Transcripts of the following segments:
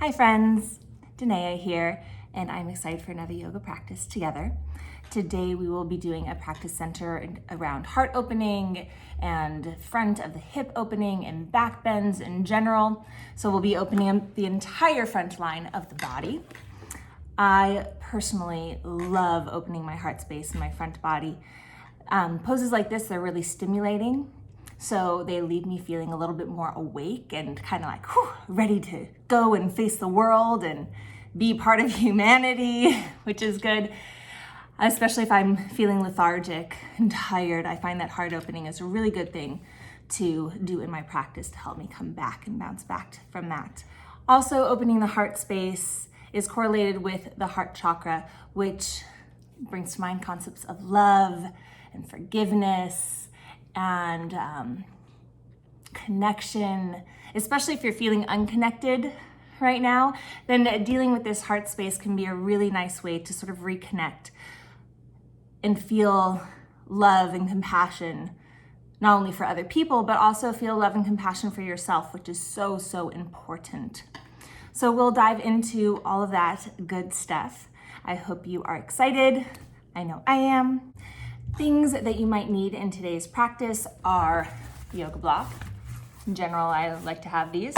Hi friends, Denaya here, and I'm excited for another yoga practice together. Today we will be doing a practice centered around heart opening and front of the hip opening and back bends in general. So we'll be opening up the entire front line of the body. I personally love opening my heart space and my front body. Poses like this, they're really stimulating. So they leave me feeling a little bit more awake and kind of like ready to go and face the world and be part of humanity, which is good. Especially if I'm feeling lethargic and tired, I find that heart opening is a really good thing to do in my practice to help me come back and bounce back from that. Also, opening the heart space is correlated with the heart chakra, which brings to mind concepts of love and forgiveness and connection. Especially if you're feeling unconnected right now, then dealing with this heart space can be a really nice way to sort of reconnect and feel love and compassion, not only for other people, but also feel love and compassion for yourself, which is so, so important. So we'll dive into all of that good stuff. I hope you are excited. I know I am. Things that you might need in today's practice are yoga block. In general, I like to have these.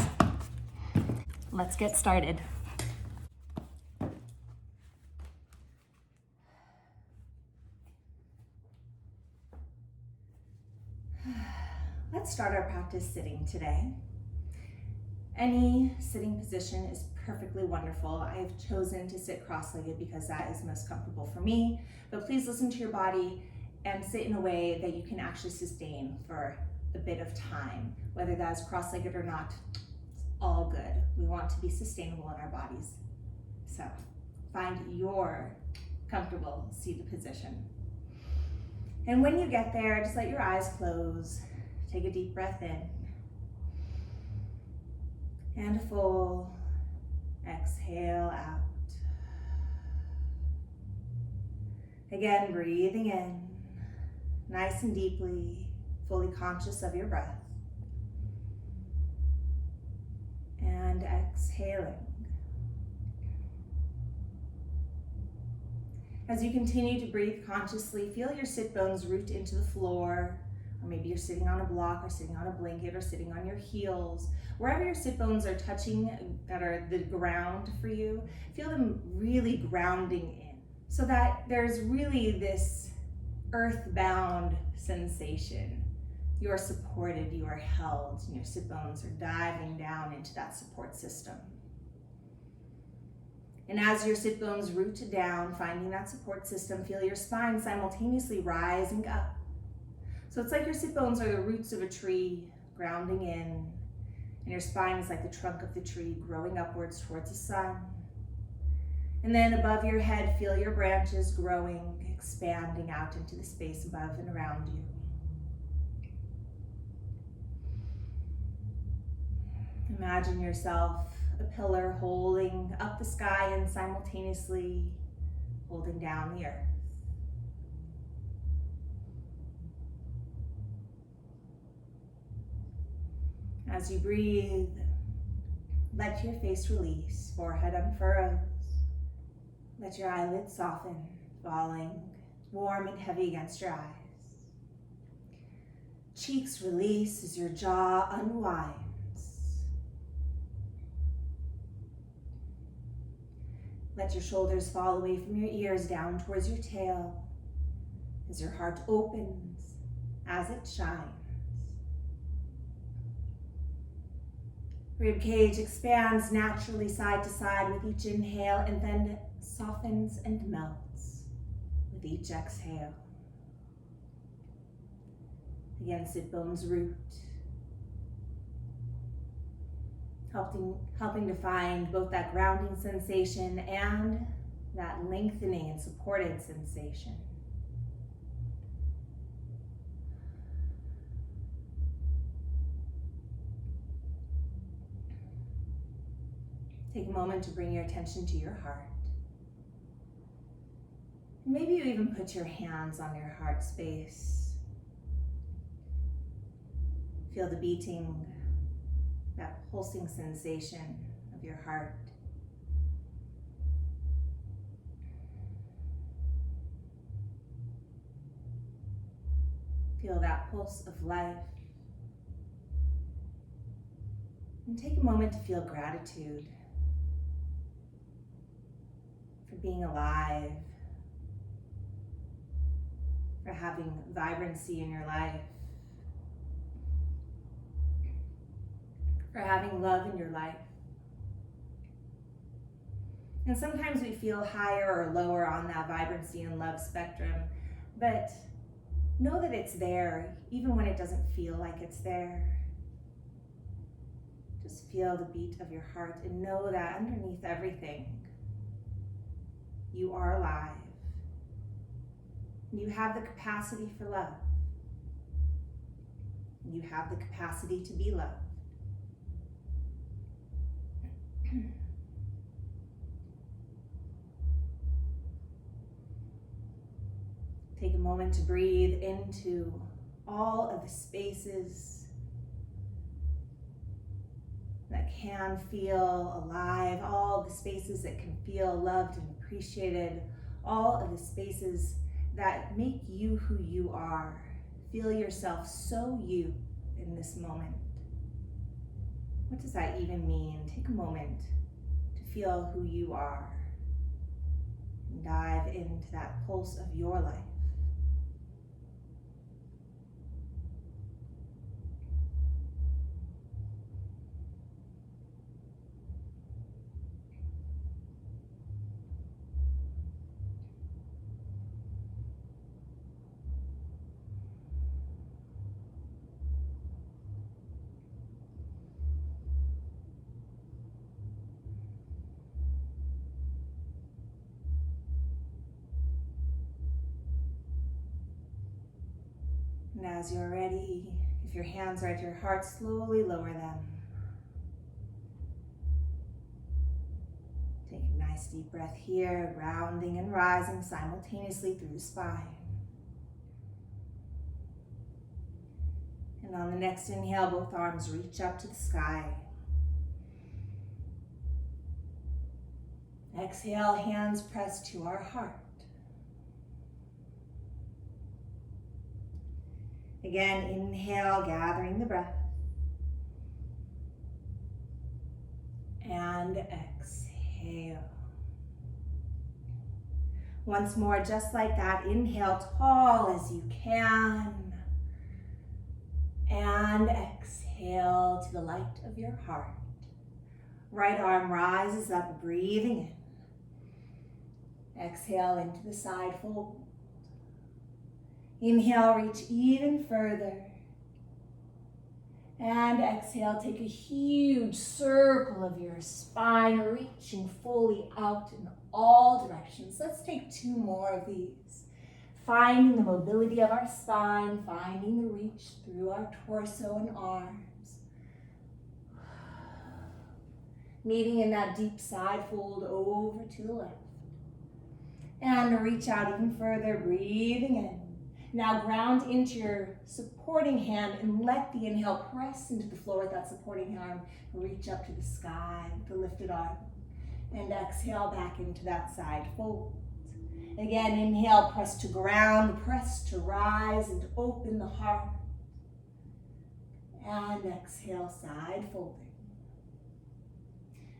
Let's get started. Let's start our practice sitting today. Any sitting position is perfectly wonderful. I have chosen to sit cross-legged because that is most comfortable for me, but please listen to your body and sit in a way that you can actually sustain for a bit of time. Whether that is cross-legged or not, it's all good. We want to be sustainable in our bodies. So find your comfortable seated position. And when you get there, just let your eyes close. Take a deep breath in. And a full exhale out. Again, breathing in, nice and deeply, fully conscious of your breath. And exhaling. As you continue to breathe consciously, feel your sit bones root into the floor, or maybe you're sitting on a block or sitting on a blanket or sitting on your heels. Wherever your sit bones are touching that are the ground for you, feel them really grounding in so that there's really this earthbound sensation. You are supported, you are held, and your sit bones are diving down into that support system. And as your sit bones root down, finding that support system, feel your spine simultaneously rising up. So it's like your sit bones are the roots of a tree grounding in, and your spine is like the trunk of the tree growing upwards towards the sun. And then above your head, feel your branches growing, expanding out into the space above and around you. Imagine yourself a pillar holding up the sky and simultaneously holding down the earth. As you breathe, let your face release, forehead unfurrows. Let your eyelids soften, falling warm and heavy against your eyes. Cheeks release as your jaw unwinds. Let your shoulders fall away from your ears down towards your tail as your heart opens, as it shines. Rib cage expands naturally side to side with each inhale and then softens and melts with each exhale. Again, sit bones root, helping to find both that grounding sensation and that lengthening and supported sensation. Take a moment to bring your attention to your heart. Maybe you even put your hands on your heart space. Feel the beating, that pulsing sensation of your heart Feel that pulse of life. And take a moment to feel gratitude for being alive, for having vibrancy in your life, for having love in your life. And sometimes we feel higher or lower on that vibrancy and love spectrum, but know that it's there, even when it doesn't feel like it's there. Just feel the beat of your heart and know that underneath everything, you are alive. You have the capacity for love. You have the capacity to be loved. Take a moment to breathe into all of the spaces that can feel alive, all the spaces that can feel loved and appreciated, all of the spaces that make you who you are. Feel yourself so you in this moment. What does that even mean? Take a moment to feel who you are and dive into that pulse of your life. And as you're ready, if your hands are at your heart, slowly lower them. Take a nice deep breath here, grounding and rising simultaneously through the spine. And on the next inhale, both arms reach up to the sky. Exhale, hands press to our heart. Again, inhale, gathering the breath. And exhale. Once more, just like that, inhale tall as you can. And exhale to the light of your heart. Right arm rises up, breathing in. Exhale into the side fold. Inhale, reach even further. And exhale, take a huge circle of your spine, reaching fully out in all directions. Let's take 2 more of these. Finding the mobility of our spine, finding the reach through our torso and arms. Meeting in that deep side fold over to the left. And reach out even further, breathing in. Now ground into your supporting hand and let the inhale press into the floor with that supporting arm. Reach up to the sky with the lifted arm. And exhale back into that side fold. Again, inhale, press to ground, press to rise and open the heart. And exhale, side folding.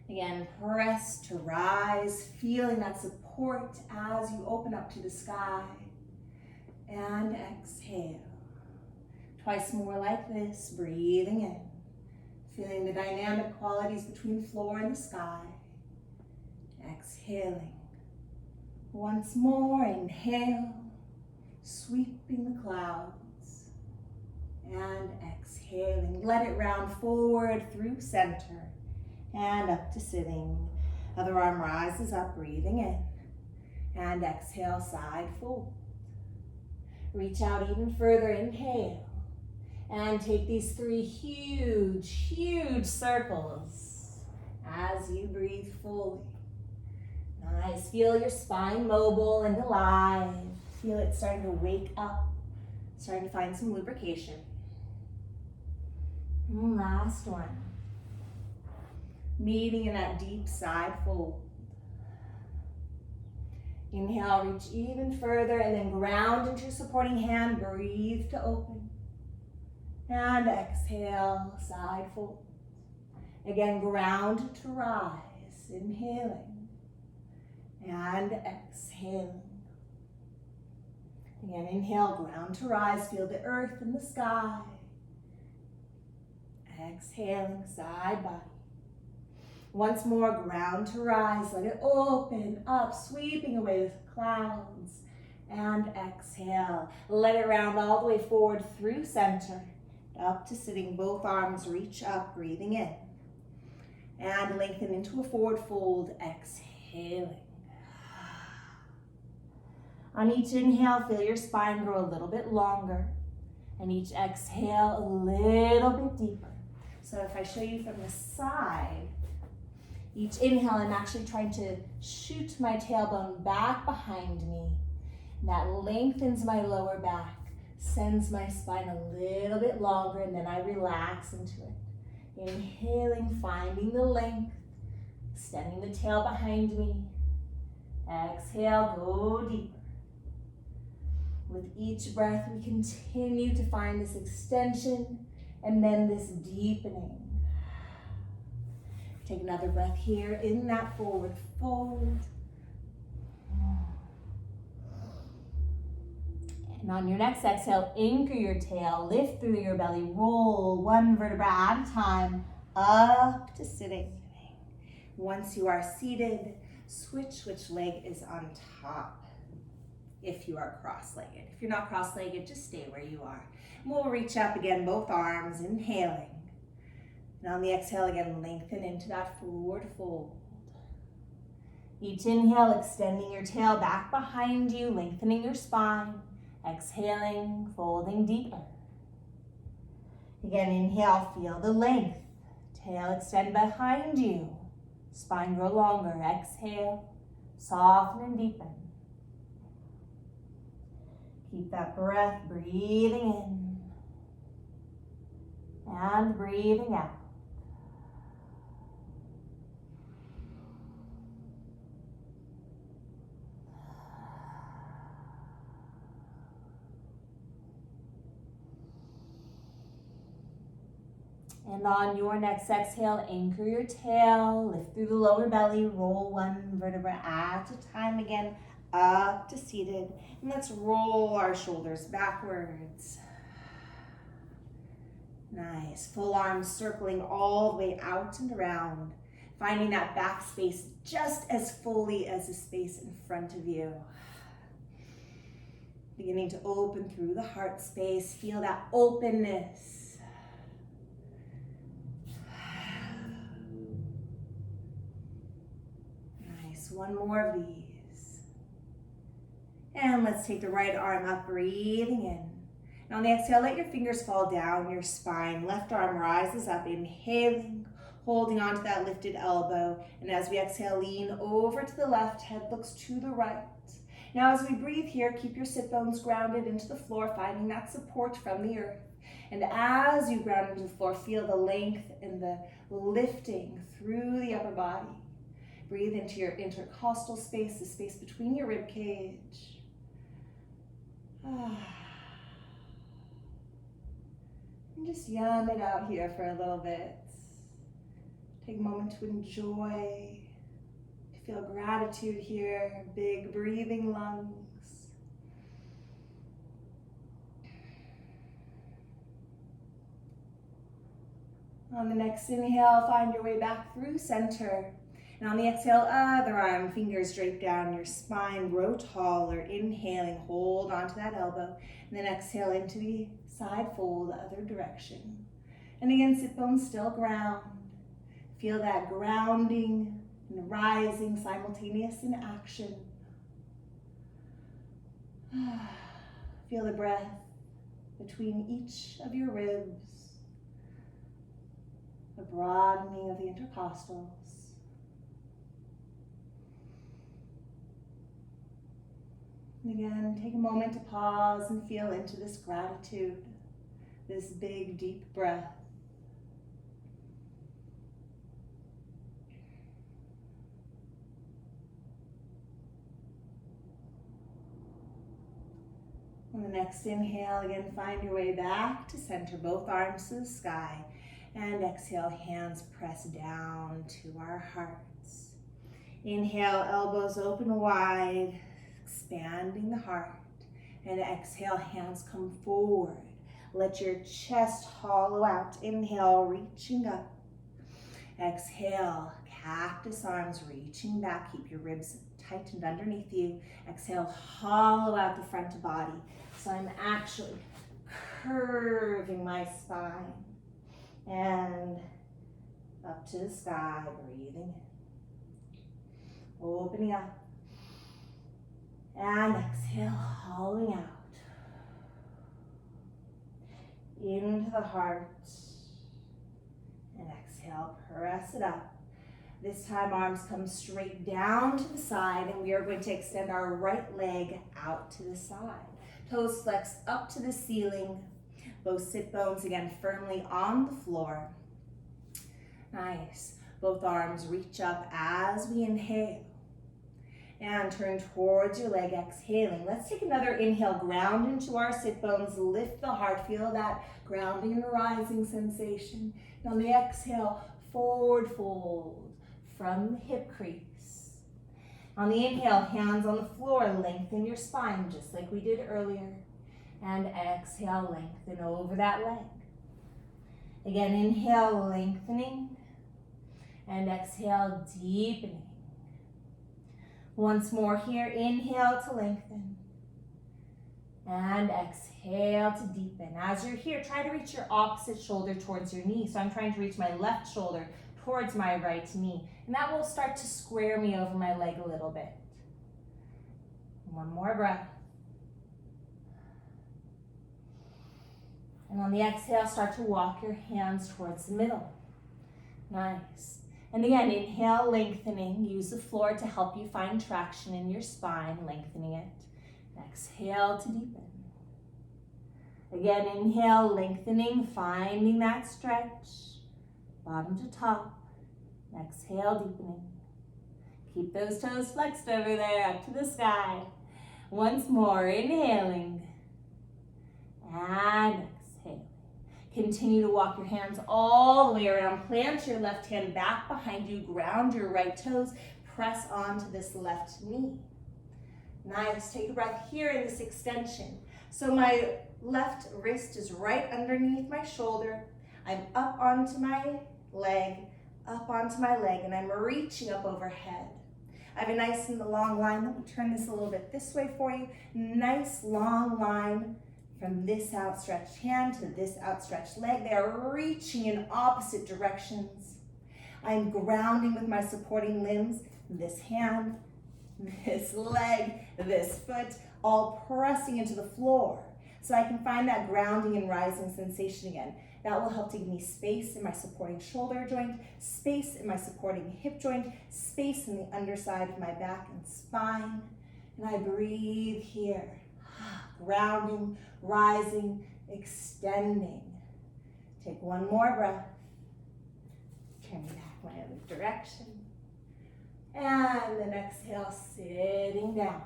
Again, press to rise, feeling that support as you open up to the sky. And exhale. Twice more like this, breathing in. Feeling the dynamic qualities between the floor and the sky. Exhaling. Once more, inhale, sweeping the clouds. And exhaling. Let it round forward through center and up to sitting. Other arm rises up, breathing in. And exhale, side fold. Reach out even further, inhale. And take these 3 huge, huge circles as you breathe fully. Nice, feel your spine mobile and alive. Feel it starting to wake up, starting to find some lubrication. And last one. Meeting in that deep side fold. Inhale, reach even further, and then ground into your supporting hand. Breathe to open. And exhale, side fold. Again, ground to rise. Inhaling. And exhaling. Again, inhale, ground to rise. Feel the earth and the sky. Exhaling, side body. Once more, ground to rise. Let it open up, sweeping away the clouds. And exhale. Let it round all the way forward through center. Up to sitting, both arms reach up, breathing in. And lengthen into a forward fold, exhaling. On each inhale, feel your spine grow a little bit longer. And each exhale, a little bit deeper. So if I show you from the side, each inhale, I'm actually trying to shoot my tailbone back behind me. That lengthens my lower back, sends my spine a little bit longer, and then I relax into it. Inhaling, finding the length, extending the tail behind me. Exhale, go deeper. With each breath, we continue to find this extension and then this deepening. Take another breath here in that forward fold. And on your next exhale, anchor your tail, lift through your belly, roll one vertebra at a time up to sitting. Once you are seated, switch which leg is on top. If you are cross-legged. If you're not cross-legged, just stay where you are. We'll reach up again, both arms, inhaling. And on the exhale again, lengthen into that forward fold. Each inhale, extending your tail back behind you, lengthening your spine. Exhaling, folding deeper. Again, inhale, feel the length. Tail extend behind you. Spine grow longer. Exhale, soften and deepen. Keep that breath, breathing in and breathing out. And on your next exhale, anchor your tail, lift through the lower belly, roll one vertebra at a time again, up to seated. And let's roll our shoulders backwards. Nice. Full arms circling all the way out and around, finding that back space just as fully as the space in front of you. Beginning to open through the heart space. Feel that openness. Nice. One more of these. And let's take the right arm up, breathing in. And on the exhale, let your fingers fall down your spine. Left arm rises up, inhaling, holding on to that lifted elbow. And as we exhale, lean over to the left, head looks to the right. Now as we breathe here, keep your sit bones grounded into the floor, finding that support from the earth. And as you ground into the floor, feel the length and the lifting through the upper body. Breathe into your intercostal space, the space between your rib cage. And just yum it out here for a little bit. Take a moment to enjoy, to feel gratitude here, big breathing lungs. On the next inhale, find your way back through center. And on the exhale, other arm, fingers drape down your spine, grow taller. Inhaling, hold onto that elbow. And then exhale into the side fold, the other direction. And again, sit bones still ground. Feel that grounding and rising simultaneous in action. Feel the breath between each of your ribs. The broadening of the intercostals. And again, take a moment to pause and feel into this gratitude, this big, deep breath. On the next inhale, again, find your way back to center, both arms to the sky. And exhale, hands press down to our hearts. Inhale, elbows open wide, expanding the heart. And exhale, hands come forward. Let your chest hollow out. Inhale, reaching up. Exhale, cactus arms reaching back. Keep your ribs tightened underneath you. Exhale, hollow out the front body. So I'm actually curving my spine. And up to the sky, breathing in. Opening up. And exhale, hollowing out. Into the heart. And exhale, press it up. This time arms come straight down to the side, and we are going to extend our right leg out to the side. Toes flex up to the ceiling. Both sit bones again firmly on the floor. Nice. Both arms reach up as we inhale. And turn towards your leg, exhaling. Let's take another inhale, ground into our sit bones, lift the heart, feel that grounding and rising sensation. And on the exhale, forward fold from the hip crease. On the inhale, hands on the floor, lengthen your spine just like we did earlier. And exhale, lengthen over that leg. Again, inhale, lengthening. And exhale, deepening. Once more here, inhale to lengthen. And exhale to deepen. As you're here, try to reach your opposite shoulder towards your knee. So I'm trying to reach my left shoulder towards my right knee. And that will start to square me over my leg a little bit. One more breath. And on the exhale, start to walk your hands towards the middle. Nice. And again, inhale, lengthening. Use the floor to help you find traction in your spine, lengthening it. Exhale to deepen. Again, inhale, lengthening, finding that stretch. Bottom to top. Exhale, deepening. Keep those toes flexed over there, up to the sky. Once more, inhaling. And exhale. Continue to walk your hands all the way around. Plant your left hand back behind you. Ground your right toes. Press onto this left knee. Nice. Take a breath here in this extension. So my left wrist is right underneath my shoulder. I'm up onto my leg, and I'm reaching up overhead. I have a nice and long line. Let me turn this a little bit this way for you. Nice long line. From this outstretched hand to this outstretched leg. They are reaching in opposite directions. I'm grounding with my supporting limbs, this hand, this leg, this foot, all pressing into the floor. So I can find that grounding and rising sensation again. That will help to give me space in my supporting shoulder joint, space in my supporting hip joint, space in the underside of my back and spine. And I breathe here. Grounding, rising, extending. Take one more breath. Turn back my other direction. And then exhale, sitting down.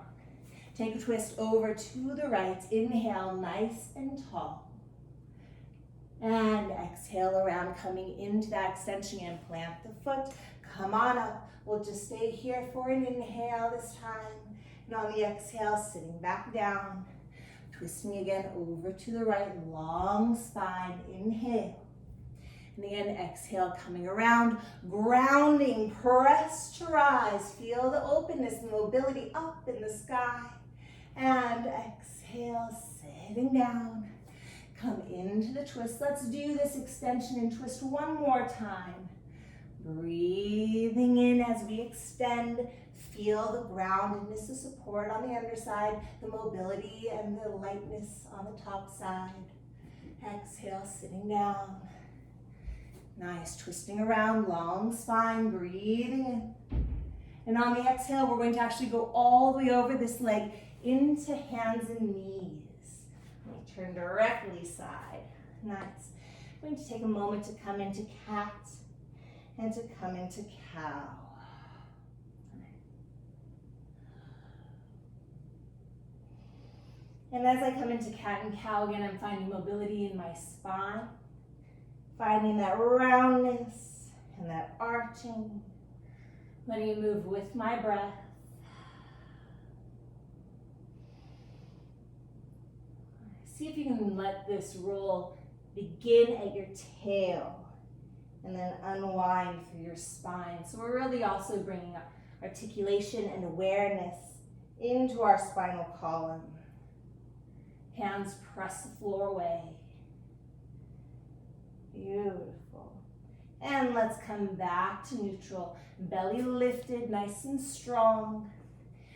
Take a twist over to the right. Inhale, nice and tall. And exhale around, coming into that extension and plant the foot. Come on up. We'll just stay here for an inhale this time. And on the exhale, sitting back down. Twisting again over to the right, long spine, inhale. And again, exhale, coming around, grounding, press to rise. Feel the openness and mobility up in the sky. And exhale, sitting down. Come into the twist. Let's do this extension and twist one more time. Breathing in as we extend. Feel the groundedness, the support on the underside, the mobility and the lightness on the top side. Exhale, sitting down. Nice, twisting around, long spine, breathing in. And on the exhale, we're going to actually go all the way over this leg into hands and knees. Let me turn directly side. Nice. I'm going to take a moment to come into cat and to come into cow. And as I come into cat and cow again, I'm finding mobility in my spine, finding that roundness and that arching, letting it move with my breath. See if you can let this roll begin at your tail and then unwind through your spine. So we're really also bringing up articulation and awareness into our spinal column. Hands press the floor away. Beautiful. And let's come back to neutral. Belly lifted, nice and strong.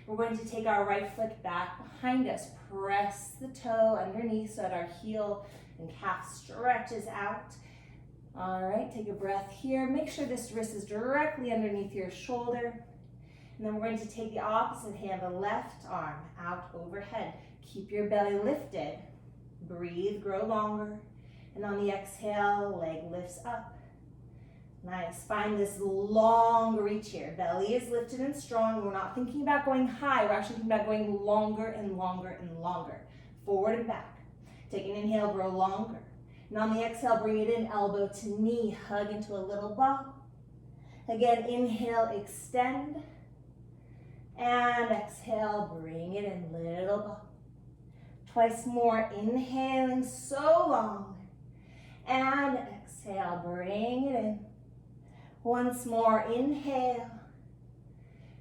We're going to take our right foot back behind us. Press the toe underneath so that our heel and calf stretches out. All right, take a breath here. Make sure this wrist is directly underneath your shoulder. And then we're going to take the opposite hand, the left arm, out overhead. Keep your belly lifted. Breathe, grow longer. And on the exhale, leg lifts up. Nice. Find this long reach here. Belly is lifted and strong. We're not thinking about going high. We're actually thinking about going longer and longer and longer. Forward and back. Take an inhale, grow longer. And on the exhale, bring it in, elbow to knee. Hug into a little ball. Again, inhale, extend. And exhale, bring it in, little ball. Twice more, inhaling so long. And exhale, bring it in. Once more, inhale.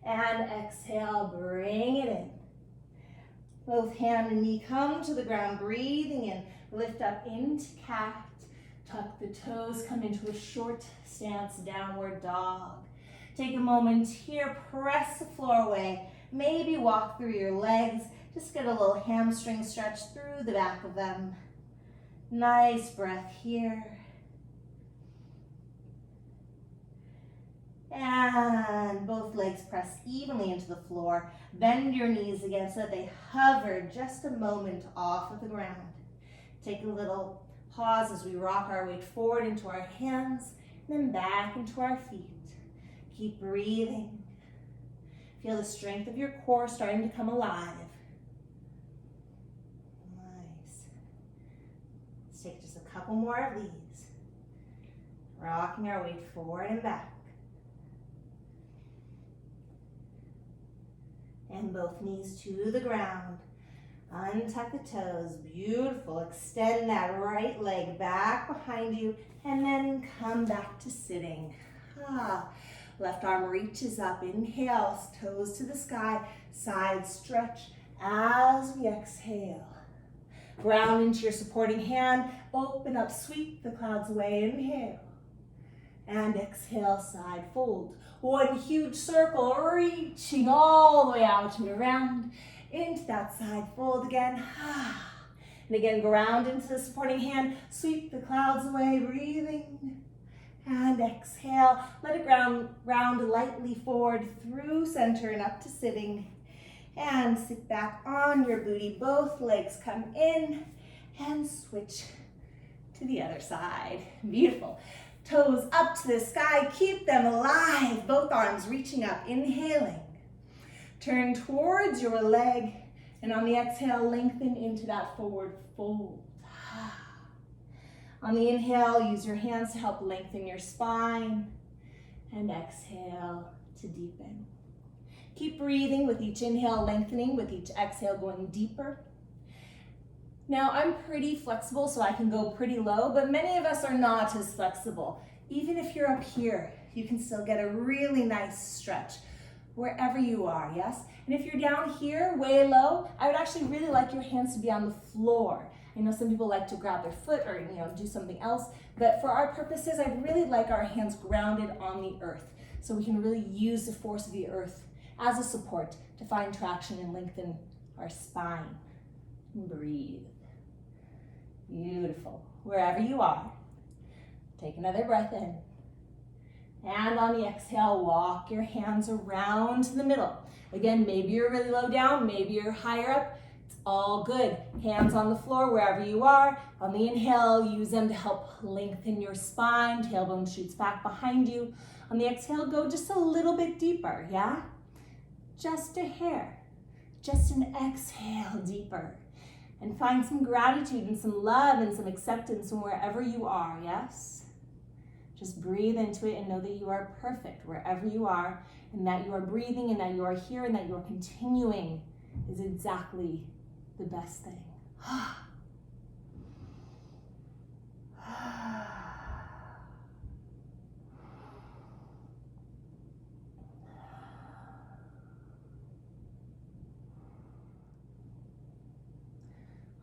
And exhale, bring it in. Both hand and knee come to the ground, breathing in. Lift up into cat. Tuck the toes, come into a short stance, downward dog. Take a moment here, press the floor away. Maybe walk through your legs. Just get a little hamstring stretch through the back of them. Nice breath here. And both legs press evenly into the floor. Bend your knees again so that they hover just a moment off of the ground. Take a little pause as we rock our weight forward into our hands, then back into our feet. Keep breathing. Feel the strength of your core starting to come alive. Nice. Let's take just a couple more of these. Rocking our weight forward and back. And both knees to the ground. Untuck the toes. Beautiful. Extend that right leg back behind you and then come back to sitting. Left arm reaches up. Inhale, toes to the sky. Side stretch as we exhale. Ground into your supporting hand. Open up, sweep the clouds away. Inhale. And exhale, side fold. One huge circle, reaching all the way out and around. Into that side fold again. And again, ground into the supporting hand. Sweep the clouds away, breathing. And exhale. Let it round lightly forward through center and up to sitting. And sit back on your booty. Both legs come in and switch to the other side. Beautiful. Toes up to the sky. Keep them alive. Both arms reaching up. Inhaling. Turn towards your leg. And on the exhale, lengthen into that forward fold. On the inhale, use your hands to help lengthen your spine. And exhale to deepen. Keep breathing with each inhale, lengthening, with each exhale going deeper. Now, I'm pretty flexible, so I can go pretty low, but many of us are not as flexible. Even if you're up here, you can still get a really nice stretch wherever you are, yes? And if you're down here, way low, I would actually really like your hands to be on the floor. I know some people like to grab their foot or do something else, but for our purposes, I'd really like our hands grounded on the earth so we can really use the force of the earth as a support to find traction and lengthen our spine. And breathe. Beautiful. Wherever you are, take another breath in. And on the exhale, walk your hands around to the middle. Again, maybe you're really low down, maybe you're higher up. It's all good. Hands on the floor wherever you are. On the inhale, use them to help lengthen your spine. Tailbone shoots back behind you. On the exhale, go just a little bit deeper, yeah? Just a hair. Just an exhale deeper. And find some gratitude and some love and some acceptance from wherever you are, yes? Just breathe into it and know that you are perfect wherever you are, and that you are breathing and that you are here and that you are continuing is exactly the best thing.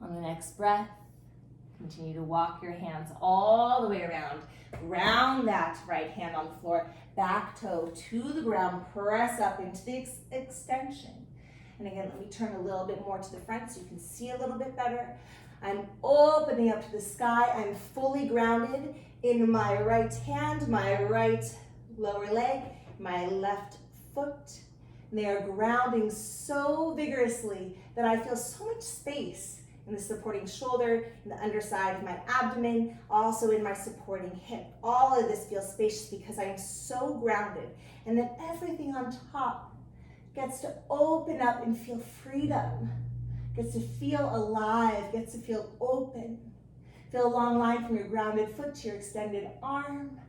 On the next breath, continue to walk your hands all the way around. Ground that right hand on the floor, back toe to the ground, press up into the extension. And again, let me turn a little bit more to the front so you can see a little bit better. I'm opening up to the sky. I'm fully grounded in my right hand, my right lower leg, my left foot. And they are grounding so vigorously that I feel so much space in the supporting shoulder, in the underside of my abdomen, also in my supporting hip. All of this feels spacious because I am so grounded. And then everything on top gets to open up and feel freedom, gets to feel alive, gets to feel open. Feel a long line from your grounded foot to your extended arm.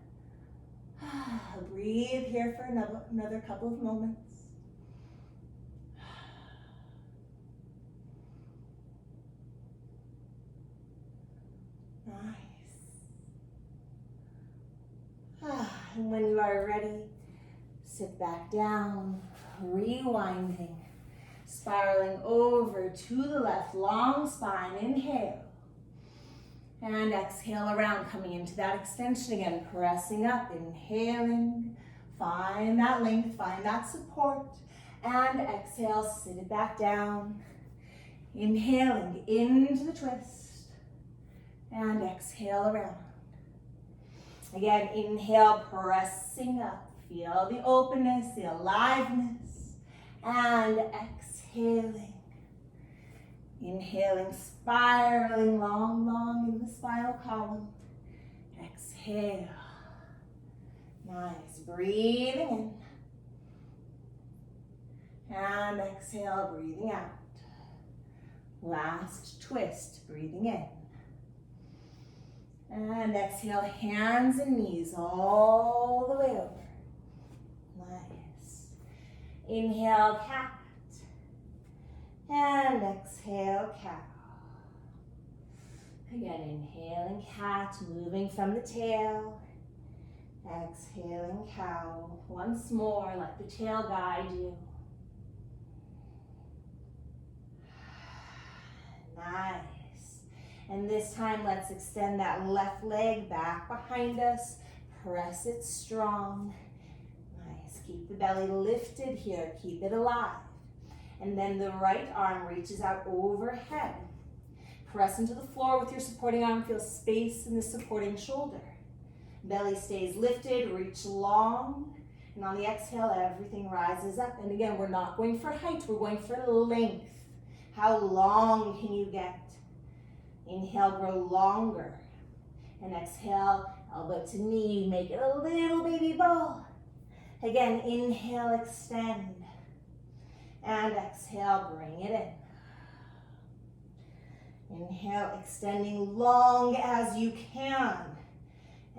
Breathe here for another couple of moments. Nice. And when you are ready, sit back down, rewinding, spiraling over to the left, long spine, inhale. And exhale around, coming into that extension again, pressing up, inhaling, find that length, find that support, and exhale, sit it back down, inhaling into the twist, and exhale around. Again, inhale, pressing up, feel the openness, the aliveness, and exhaling. Inhaling, spiraling long in the spinal column. Exhale. Nice. Breathing in. And exhale, breathing out. Last twist, breathing in. And exhale, hands and knees all the way over. Nice. Inhale, cat. And exhale, cow. Again, inhaling cat, moving from the tail. Exhaling cow. Once more, let the tail guide you. Nice. And this time, let's extend that left leg back behind us. Press it strong. Nice. Keep the belly lifted here. Keep it alive. And then the right arm reaches out overhead. Press into the floor with your supporting arm. Feel space in the supporting shoulder. Belly stays lifted, reach long. And on the exhale, everything rises up. And again, we're not going for height, we're going for length. How long can you get? Inhale, grow longer. And exhale, elbow to knee, make it a little baby ball. Again, inhale, extend. And exhale, bring it in. Inhale, extending long as you can.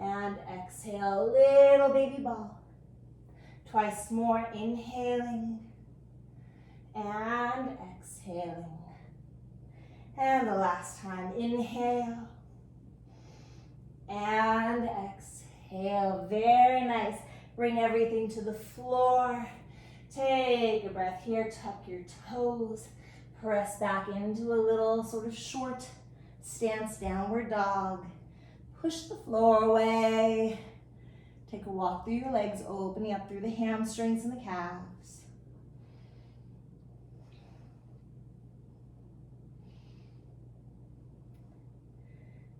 And exhale, little baby ball. Twice more, inhaling. And exhaling. And the last time, inhale. And exhale, very nice. Bring everything to the floor. Take a breath here, tuck your toes, press back into a little sort of short stance, downward dog. Push the floor away. Take a walk through your legs, opening up through the hamstrings and the calves.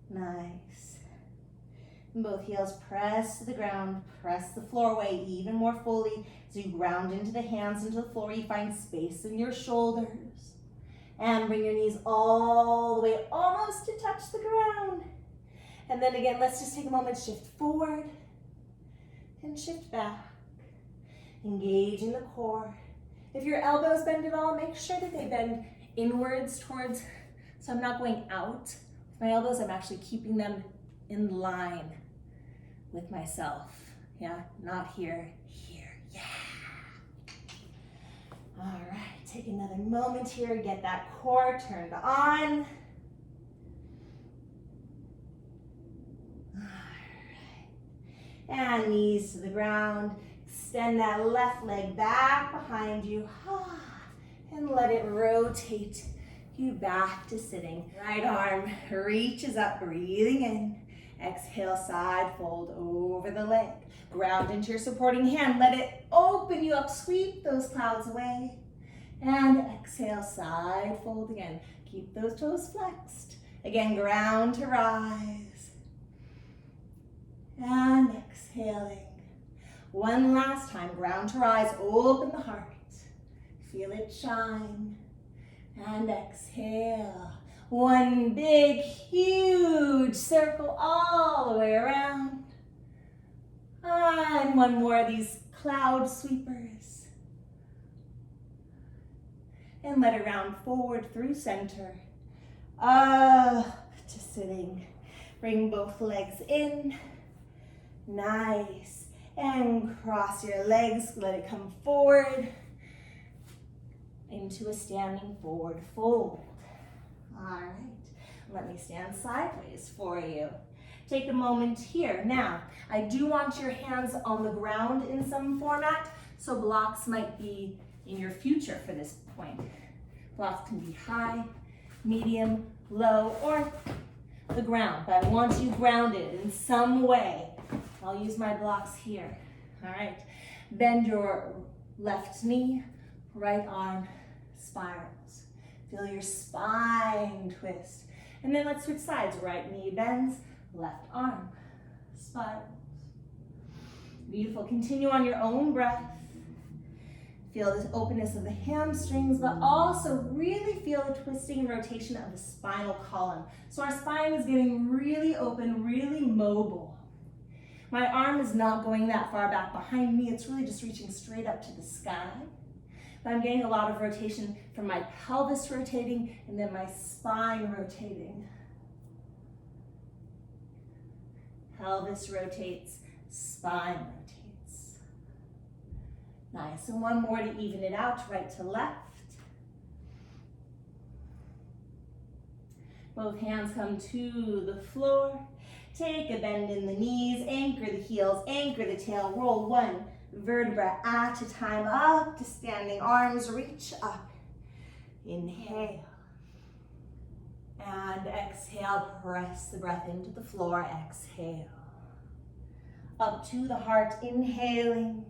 Nice. And both heels press to the ground, press the floor away even more fully. As you ground into the hands, into the floor, you find space in your shoulders. And bring your knees all the way, almost to touch the ground. And then again, let's just take a moment, shift forward and shift back. Engage in the core. If your elbows bend at all, make sure that they bend inwards towards So I'm not going out with my elbows, I'm actually keeping them in line with myself. Yeah, not here, here, yeah. All right, take another moment here, get that core turned on. All right, and knees to the ground. Extend that left leg back behind you, and let it rotate you back to sitting. Right arm reaches up, breathing in. Exhale, side fold over the leg. Ground into your supporting hand. Let it open you up, sweep those clouds away. And exhale, side fold again. Keep those toes flexed. Again, ground to rise. And exhaling. One last time, ground to rise, open the heart. Feel it shine. And exhale. One big, huge circle all the way around. And one more of these cloud sweepers. And let it round forward through center. Up to sitting. Bring both legs in. Nice. And cross your legs. Let it come forward. Into a standing forward fold. All right, let me stand sideways for you. Take a moment here. Now, I do want your hands on the ground in some format, so blocks might be in your future for this point. Blocks can be high, medium, low, or the ground, but I want you grounded in some way. I'll use my blocks here. All right, bend your left knee, right arm spirals. Feel your spine twist. And then let's switch sides. Right knee bends, left arm spirals. Beautiful. Continue on your own breath. Feel this openness of the hamstrings, but also really feel the twisting and rotation of the spinal column. So our spine is getting really open, really mobile. My arm is not going that far back behind me. It's really just reaching straight up to the sky. But I'm getting a lot of rotation from my pelvis rotating and then my spine rotating. Pelvis rotates, spine rotates. Nice, and one more to even it out, right to left. Both hands come to the floor. Take a bend in the knees, anchor the heels, anchor the tail, roll one vertebra at a time up to standing, arms reach up. Inhale. And exhale, press the breath into the floor, exhale. Up to the heart, inhaling.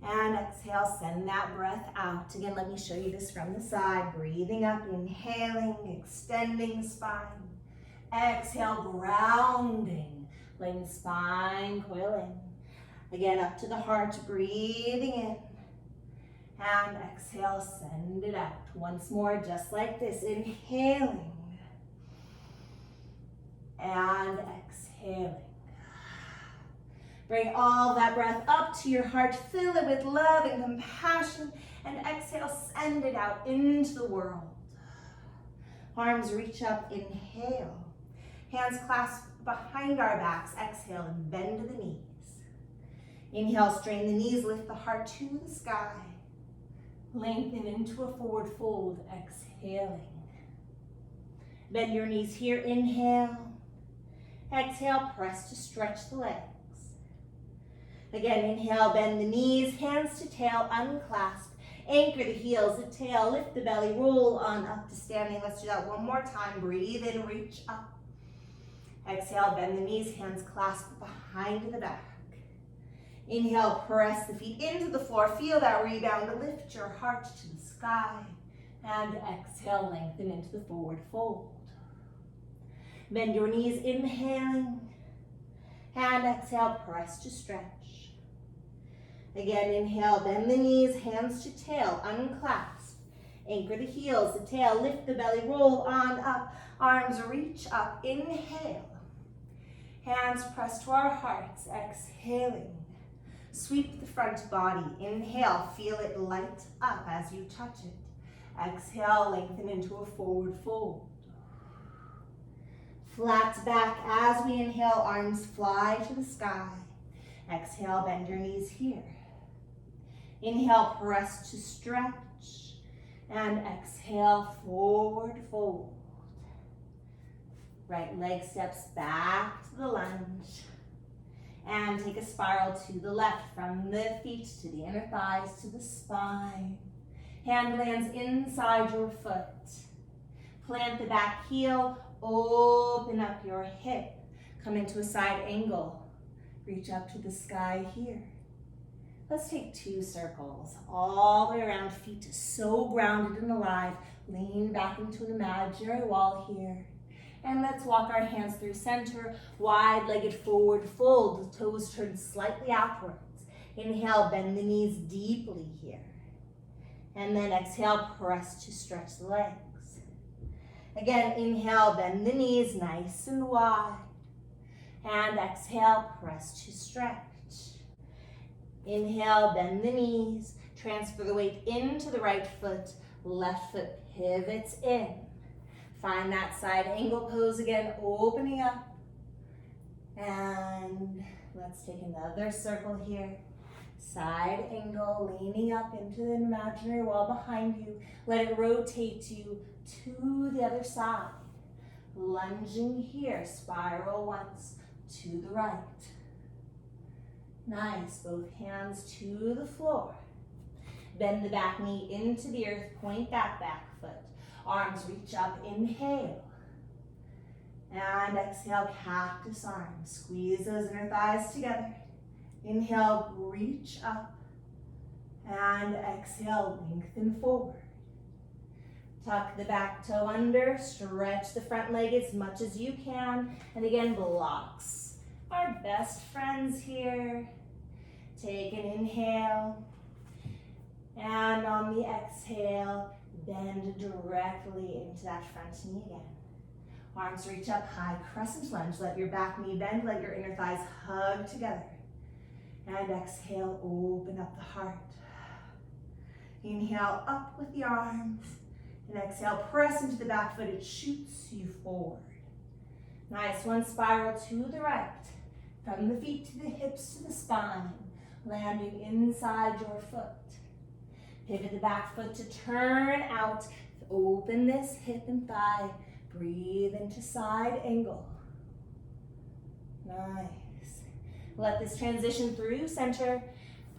And exhale, send that breath out. Again, let me show you this from the side. Breathing up, inhaling, extending spine. Exhale, grounding, letting the spine coil in. Again, up to the heart, breathing in. And exhale, send it out. Once more, just like this, inhaling. And exhaling. Bring all that breath up to your heart. Fill it with love and compassion. And exhale, send it out into the world. Arms reach up, inhale. Hands clasp behind our backs. Exhale and bend to the knees. Inhale, strain the knees, lift the heart to the sky. Lengthen into a forward fold, exhaling. Bend your knees here, inhale. Exhale, press to stretch the legs. Again, inhale, bend the knees, hands to tail, unclasp. Anchor the heels, the tail, lift the belly, roll on up to standing. Let's do that one more time. Breathe in, reach up. Exhale, bend the knees, hands clasp behind the back. Inhale, press the feet into the floor. Feel that rebound. Lift your heart to the sky. And exhale, lengthen into the forward fold. Bend your knees, inhaling. And exhale, press to stretch. Again, inhale, bend the knees, hands to tail, unclasp. Anchor the heels, the tail, lift the belly, roll on up. Arms reach up, inhale. Hands press to our hearts, exhaling. Sweep the front body, inhale, feel it light up as you touch it. Exhale, lengthen into a forward fold. Flat back as we inhale, arms fly to the sky. Exhale, bend your knees here. Inhale, press to stretch. And exhale, forward fold. Right leg steps back to the lunge. And take a spiral to the left from the feet to the inner thighs to the spine. Hand lands inside your foot. Plant the back heel, open up your hip. Come into a side angle. Reach up to the sky here. Let's take 2 circles all the way around, feet so grounded and alive. Lean back into an imaginary wall here. And let's walk our hands through center, wide-legged forward fold, the toes turned slightly outwards. Inhale, bend the knees deeply here. And then exhale, press to stretch the legs. Again, inhale, bend the knees nice and wide. And exhale, press to stretch. Inhale, bend the knees. Transfer the weight into the right foot. Left foot pivots in. Find that side angle pose again, opening up. And let's take another circle here. Side angle, leaning up into the imaginary wall behind you. Let it rotate you to the other side. Lunging here, spiral once to the right. Nice, both hands to the floor. Bend the back knee into the earth, point that back foot. Arms reach up, inhale. And exhale, cactus arms. Squeeze those inner thighs together. Inhale, reach up. And exhale, lengthen forward. Tuck the back toe under, stretch the front leg as much as you can. And again, blocks. Our best friends here. Take an inhale. And on the exhale, bend directly into that front knee again. Arms reach up high, crescent lunge. Let your back knee bend, let your inner thighs hug together. And exhale, open up the heart. Inhale, up with the arms. And exhale, press into the back foot. It shoots you forward. Nice, one spiral to the right. From the feet to the hips to the spine. Landing inside your foot. Pivot the back foot to turn out. Open this hip and thigh. Breathe into side angle. Nice. Let this transition through center.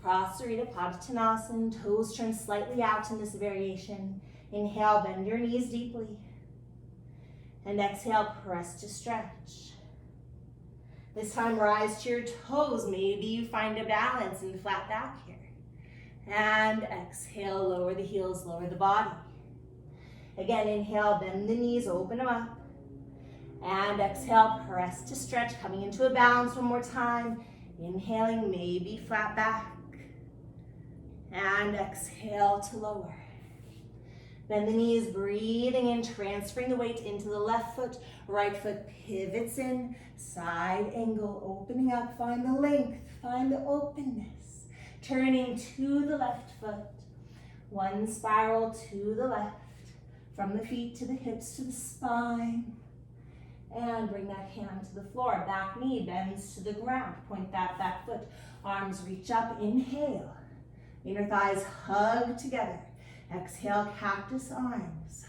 Prasarita Padottanasana. Toes turn slightly out in this variation. Inhale, bend your knees deeply. And exhale, press to stretch. This time, rise to your toes. Maybe you find a balance in the flat back here. And exhale, lower the heels, lower the body. Again, inhale, bend the knees, open them up. And exhale, press to stretch, coming into a balance one more time. Inhaling, maybe flat back. And exhale to lower. Bend the knees, breathing in, transferring the weight into the left foot. Right foot pivots in, side angle, opening up. Find the length, find the openness. Turning to the left foot. One spiral to the left. From the feet to the hips to the spine. And bring that hand to the floor. Back knee bends to the ground. Point that back foot. Arms reach up, inhale. Inner thighs hug together. Exhale, cactus arms.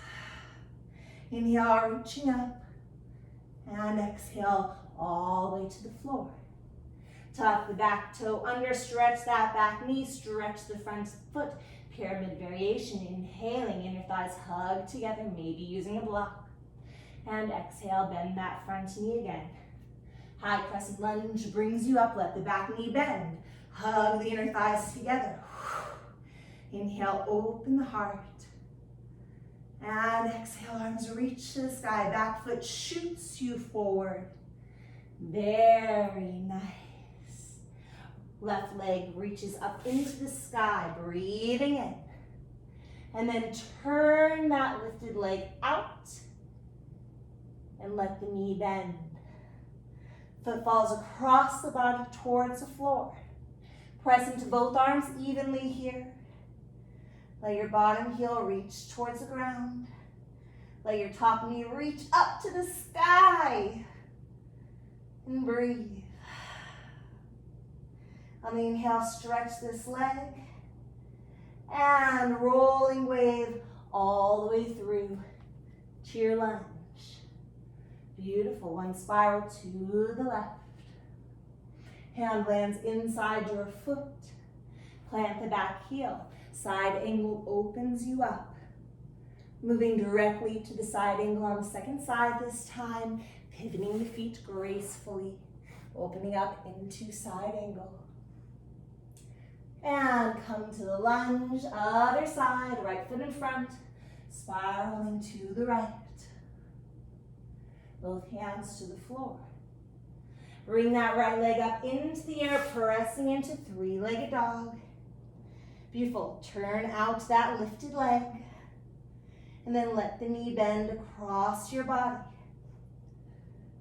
Inhale, reaching up. And exhale, all the way to the floor. Tuck the back toe under, stretch that back knee, stretch the front foot. Pyramid variation, inhaling, inner thighs hug together, maybe using a block. And exhale, bend that front knee again. High crescent lunge brings you up, let the back knee bend. Hug the inner thighs together. Inhale, open the heart. And exhale, arms reach to the sky. Back foot shoots you forward. Very nice. Left leg reaches up into the sky, breathing in. And then turn that lifted leg out and let the knee bend. Foot falls across the body towards the floor. Press into both arms evenly here. Let your bottom heel reach towards the ground. Let your top knee reach up to the sky. And breathe. On the inhale, stretch this leg. And rolling wave all the way through to your lunge. Beautiful. One spiral to the left. Hand lands inside your foot. Plant the back heel. Side angle opens you up. Moving directly to the side angle on the second side this time. Pivoting the feet gracefully. Opening up into side angle. And come to the lunge. Other side. Right foot in front. Spiraling to the right. Both hands to the floor. Bring that right leg up into the air, pressing into three-legged dog. Beautiful. Turn out that lifted leg. And then let the knee bend across your body.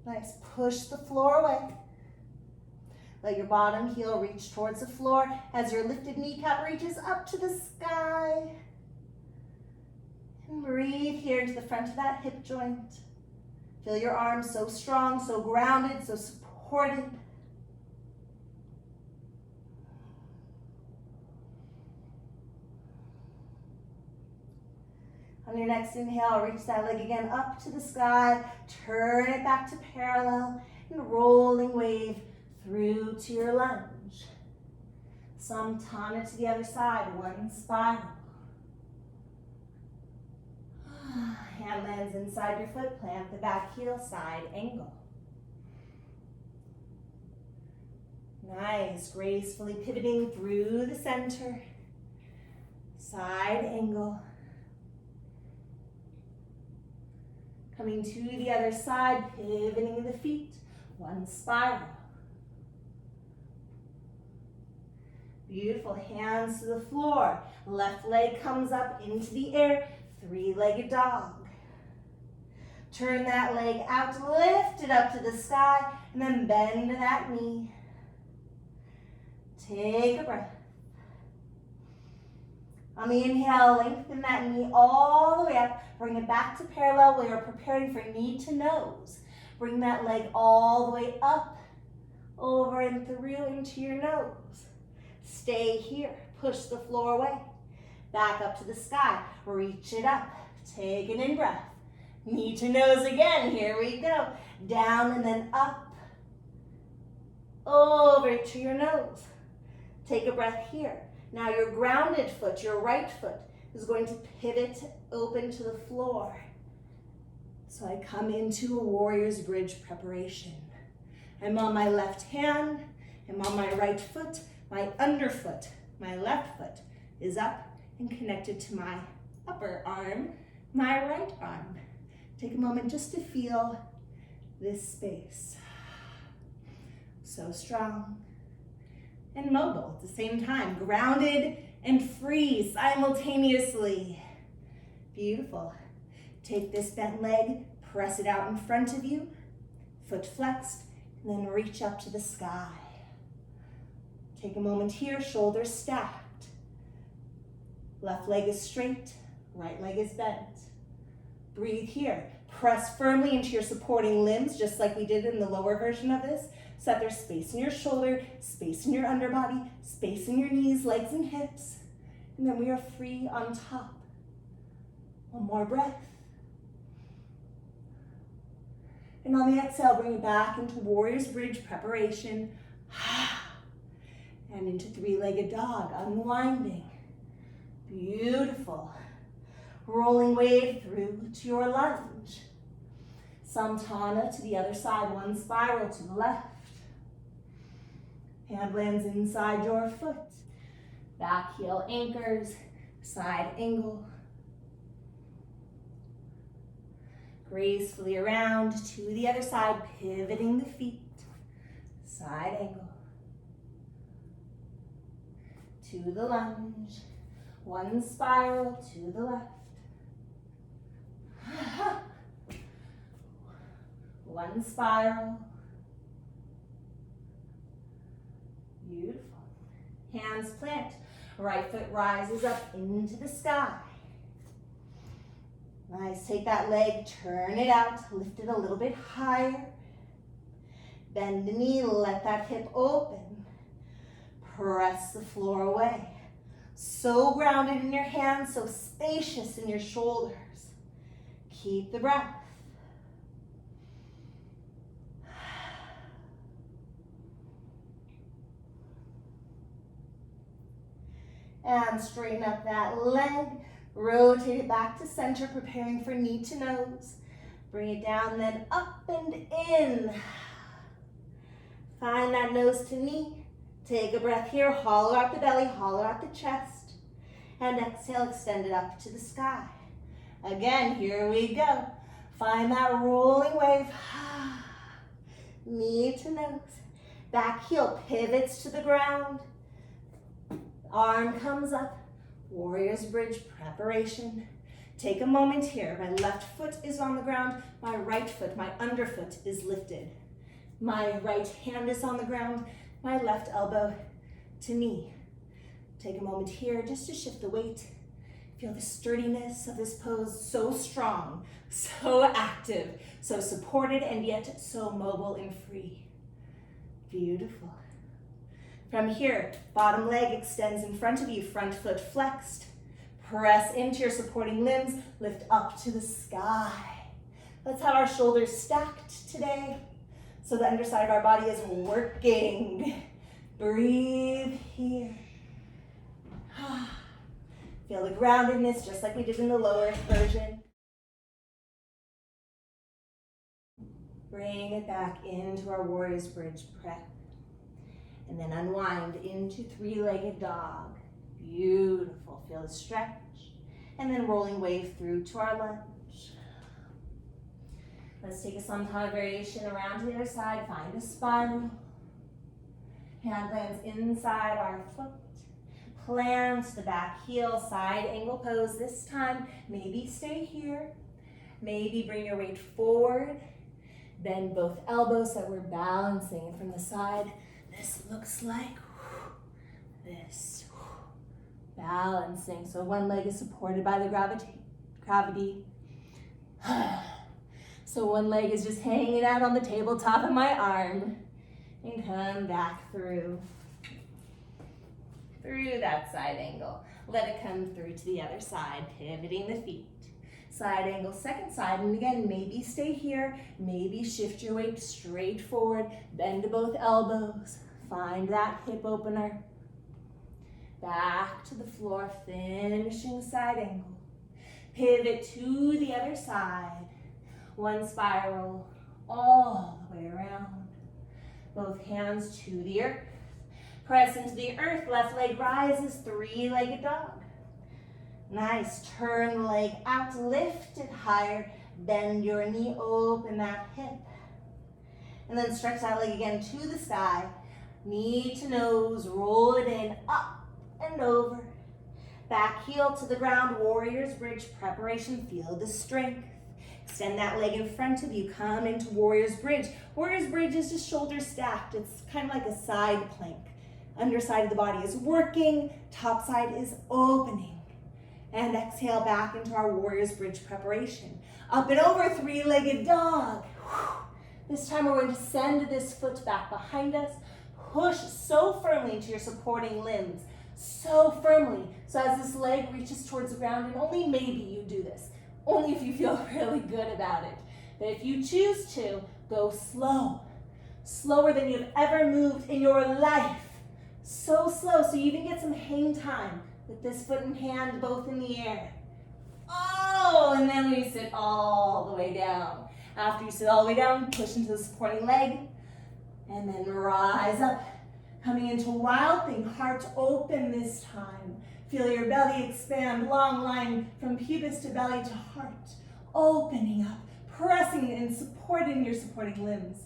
Nice. Push the floor away. Let your bottom heel reach towards the floor as your lifted kneecap reaches up to the sky. And breathe here into the front of that hip joint. Feel your arms so strong, so grounded, so supported. On your next inhale, reach that leg again up to the sky. Turn it back to parallel and rolling wave through to your lunge. Samtana to the other side, one spiral. Hand lands inside your foot, plant the back heel, side angle. Nice, gracefully pivoting through the center. Side angle. Coming to the other side, pivoting the feet, one spiral. Beautiful, hands to the floor. Left leg comes up into the air, three-legged dog. Turn that leg out, lift it up to the sky, and then bend that knee. Take a breath. On the inhale, lengthen that knee all the way up. Bring it back to parallel. We are preparing for knee to nose. Bring that leg all the way up, over and through into your nose. Stay here. Push the floor away. Back up to the sky. Reach it up. Take an in-breath. Knee to nose again. Here we go. Down and then up. Over to your nose. Take a breath here. Now your grounded foot, your right foot, is going to pivot open to the floor. So I come into a warrior's bridge preparation. I'm on my left hand. I'm on my right foot. My underfoot, my left foot, is up and connected to my upper arm, my right arm. Take a moment just to feel this space. So strong and mobile at the same time, grounded and free simultaneously. Beautiful. Take this bent leg, press it out in front of you, foot flexed, and then reach up to the sky. Take a moment here, shoulders stacked. Left leg is straight, right leg is bent. Breathe here. Press firmly into your supporting limbs, just like we did in the lower version of this, so that there's space in your shoulder, space in your underbody, space in your knees, legs, and hips. And then we are free on top. One more breath. And on the exhale, bring it back into warrior's bridge preparation. And into three-legged dog, unwinding. Beautiful. Rolling wave through to your lunge. Samtana to the other side, one spiral to the left. Hand lands inside your foot. Back heel anchors, side angle. Gracefully around to the other side, pivoting the feet. Side angle. To the lunge. One spiral to the left. One spiral. Beautiful. Hands plant. Right foot rises up into the sky. Nice, take that leg, turn it out, lift it a little bit higher. Bend the knee, let that hip open. Press the floor away. So grounded in your hands, so spacious in your shoulders. Keep the breath. And straighten up that leg. Rotate it back to center, preparing for knee to nose. Bring it down, then up and in. Find that nose to knee. Take a breath here. Hollow out the belly, hollow out the chest. And exhale, extend it up to the sky. Again, here we go. Find that rolling wave. Knee to nose. Back heel pivots to the ground. Arm comes up. Warrior's Bridge preparation. Take a moment here. My left foot is on the ground. My right foot, my underfoot is lifted. My right hand is on the ground. My left elbow to knee. Take a moment here just to shift the weight. Feel the sturdiness of this pose, so strong, so active, so supported, and yet so mobile and free. Beautiful. From here, bottom leg extends in front of you, front foot flexed. Press into your supporting limbs, lift up to the sky. Let's have our shoulders stacked today so the underside of our body is working. Breathe here. Feel the groundedness just like we did in the lower version. Bring it back into our Warrior's Bridge prep. And then unwind into three-legged dog. Beautiful, feel the stretch. And then rolling wave through to our lunge. Let's take a sometime variation around to the other side. Find a spiral. Hand lands inside our foot. Plant the back heel, side angle pose. This time, maybe stay here. Maybe bring your weight forward. Bend both elbows so that we're balancing from the side. This looks like this. Balancing. So one leg is supported by the gravity. So one leg is just hanging out on the tabletop of my arm. And come back through that side angle. Let it come through to the other side, pivoting the feet. Side angle, second side, and again, maybe stay here, maybe shift your weight straight forward, bend both elbows, find that hip opener. Back to the floor, finishing side angle. Pivot to the other side. One spiral all the way around. Both hands to the earth. Press into the earth, left leg rises, three-legged dog. Nice, turn the leg out, lift it higher, bend your knee, open that hip. And then stretch that leg again to the sky. Knee to nose, roll it in, up and over. Back heel to the ground, Warrior's Bridge preparation, feel the strength. Extend that leg in front of you, come into Warrior's Bridge. Warrior's Bridge is just shoulders stacked. It's kind of like a side plank. Underside of the body is working, top side is opening. And exhale back into our Warrior's Bridge preparation. Up and over, three-legged dog. This time we're going to send this foot back behind us. Push so firmly into your supporting limbs. So firmly. So as this leg reaches towards the ground, and only maybe you do this. Only if you feel really good about it. But if you choose to, go slow. Slower than you've ever moved in your life. So slow, so you even get some hang time with this foot and hand both in the air. Oh, and then we sit all the way down. After you sit all the way down, push into the supporting leg, and then rise up. Coming into Wild Thing, heart open this time. Feel your belly expand, long line from pubis to belly to heart. Opening up, pressing and supporting your supporting limbs.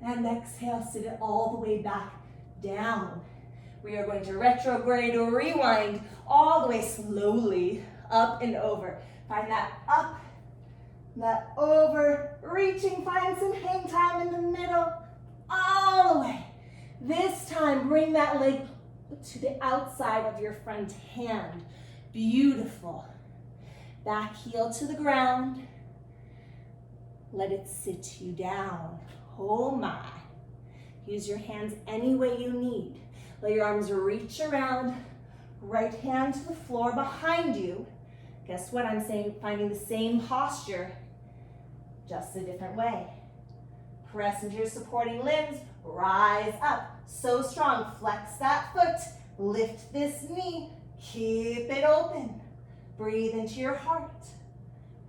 And exhale, sit it all the way back down. We are going to retrograde or rewind all the way slowly up and over. Find that up, that over, reaching, find some hang time in the middle, all the way. This time, bring that leg to the outside of your front hand. Beautiful. Back heel to the ground. Let it sit you down. Oh my. Use your hands any way you need. Let your arms reach around. Right hand to the floor behind you. Guess what I'm saying? Finding the same posture, just a different way. Press into your supporting limbs. Rise up. So strong. Flex that foot. Lift this knee. Keep it open. Breathe into your heart.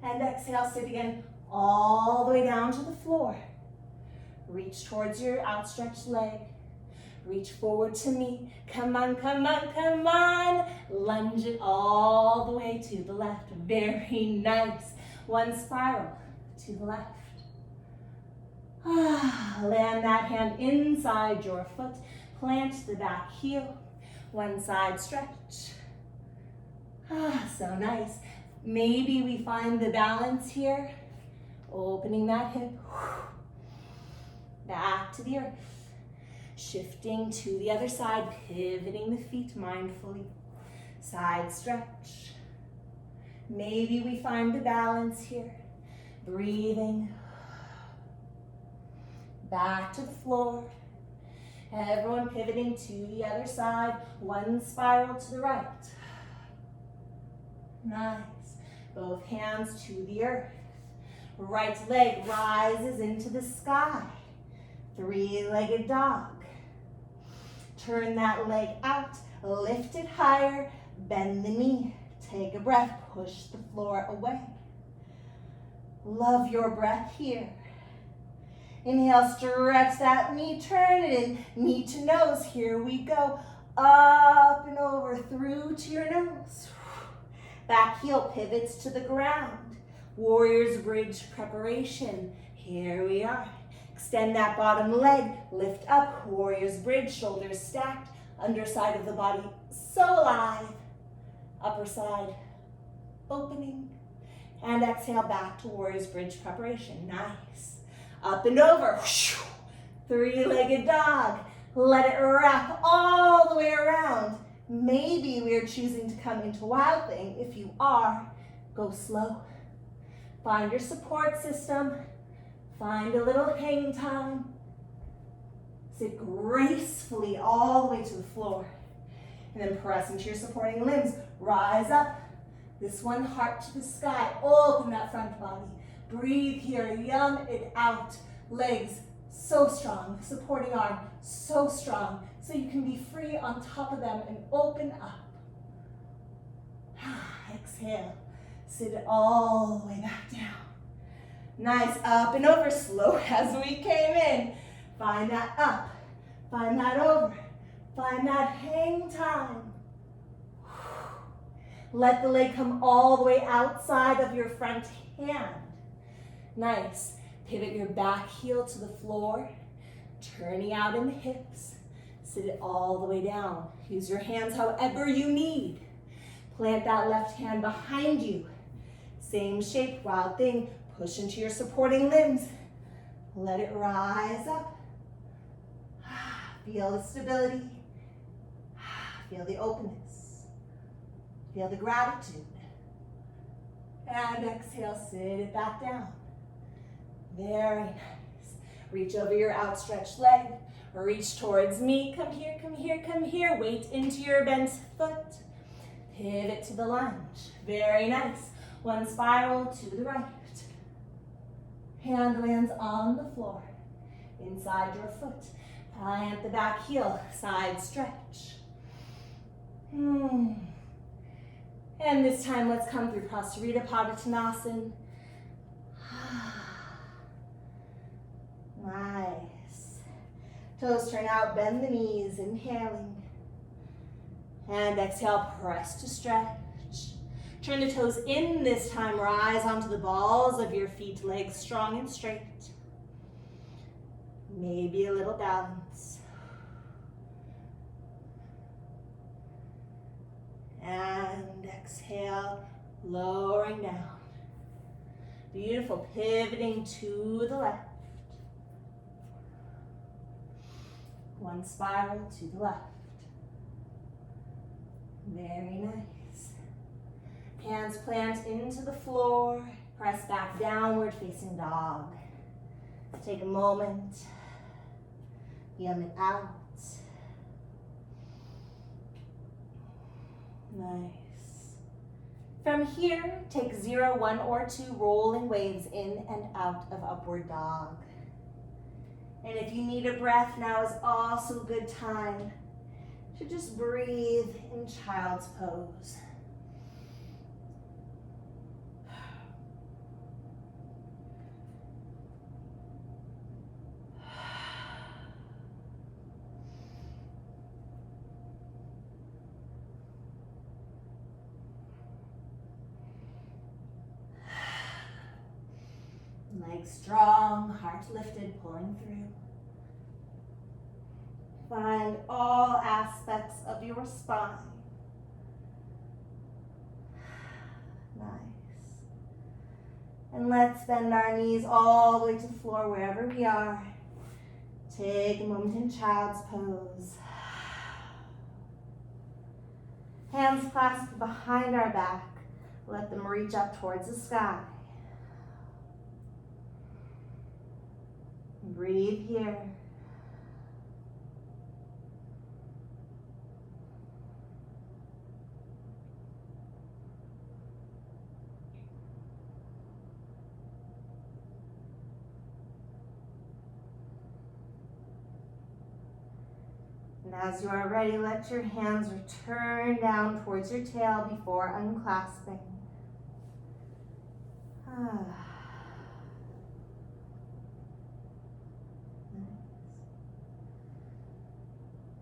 And exhale, sit again all the way down to the floor. Reach towards your outstretched leg. Reach forward to me. Come on, come on, come on. Lunge it all the way to the left. Very nice. One spiral to the left. Land that hand inside your foot. Plant the back heel. One side stretch. So nice. Maybe we find the balance here. Opening that hip. Back to the earth. Shifting to the other side, pivoting the feet mindfully. Side stretch. Maybe we find the balance here. Breathing. Back to the floor. Everyone pivoting to the other side. One spiral to the right. Nice. Both hands to the earth. Right leg rises into the sky. Three-legged dog. Turn that leg out, lift it higher, bend the knee. Take a breath, push the floor away. Love your breath here. Inhale, stretch that knee, turn it in, knee to nose. Here we go, up and over, through to your nose. Back heel pivots to the ground. Warrior's bridge preparation. Here we are. Extend that bottom leg, lift up, warrior's bridge, shoulders stacked, underside of the body so alive. Upper side opening. And exhale back to warrior's bridge preparation. Nice. Up and over. Three-legged dog. Let it wrap all the way around. Maybe we're choosing to come into wild thing. If you are, go slow. Find your support system. Find a little hang time. Sit gracefully all the way to the floor. And then press into your supporting limbs. Rise up. This one, heart to the sky. Open that front body. Breathe here. Yum it out. Legs so strong. Supporting arm so strong. So you can be free on top of them and open up. Exhale. Sit it all the way back down. Nice, up and over, slow as we came in. Find that up, find that over, find that hang time. Let the leg come all the way outside of your front hand. Nice, pivot your back heel to the floor, turning out in the hips. Sit it all the way down. Use your hands however you need. Plant that left hand behind you. Same shape, wild thing. Push into your supporting limbs. Let it rise up. Feel the stability. Feel the openness. Feel the gratitude. And exhale, sit it back down. Very nice. Reach over your outstretched leg. Reach towards me. Come here, come here, come here. Weight into your bent foot. Pivot to the lunge. Very nice. One spiral to the right. Hand lands on the floor, inside your foot. Plant the back heel, side stretch. And this time, let's come through Prasarita Padottanasana. Nice. Toes turn out, bend the knees, inhaling. And exhale, press to stretch. Turn the toes in this time, rise onto the balls of your feet, legs strong and straight. Maybe a little balance. And exhale, lowering down. Beautiful, pivoting to the left. One spiral to the left. Very nice. Hands plant into the floor. Press back, downward facing dog. Take a moment. Yum it out. Nice. From here, take 0, 1, or 2 rolling waves in and out of upward dog. And if you need a breath, now is also a good time to just breathe in child's pose. Legs strong, heart lifted, pulling through. Find all aspects of your spine. Nice. And let's bend our knees all the way to the floor wherever we are. Take a moment in child's pose. Hands clasped behind our back. Let them reach up towards the sky. Breathe here. And as you are ready, let your hands return down towards your tail before unclasping.